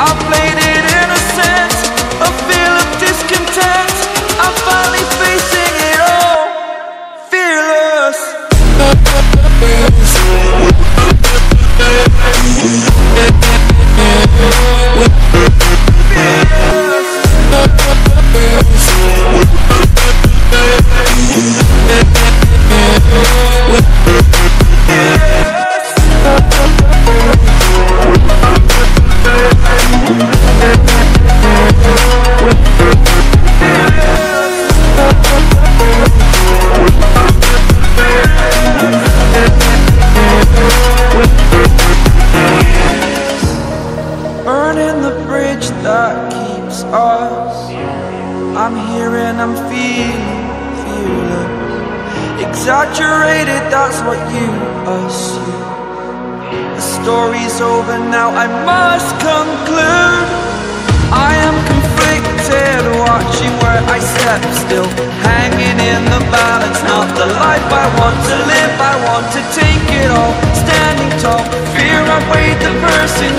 I played it innocent, a feel of discontent. I'm finally facing it all, fearless. Burning the bridge that keeps us. I'm here and I'm feeling fearless. Exaggerated, that's what you assume. The story's over now, I must conclude. I am conflicted, watching where I step still, hanging in the balance. Not the life I want to live, I want to take it all. Standing tall, fear I weighed the person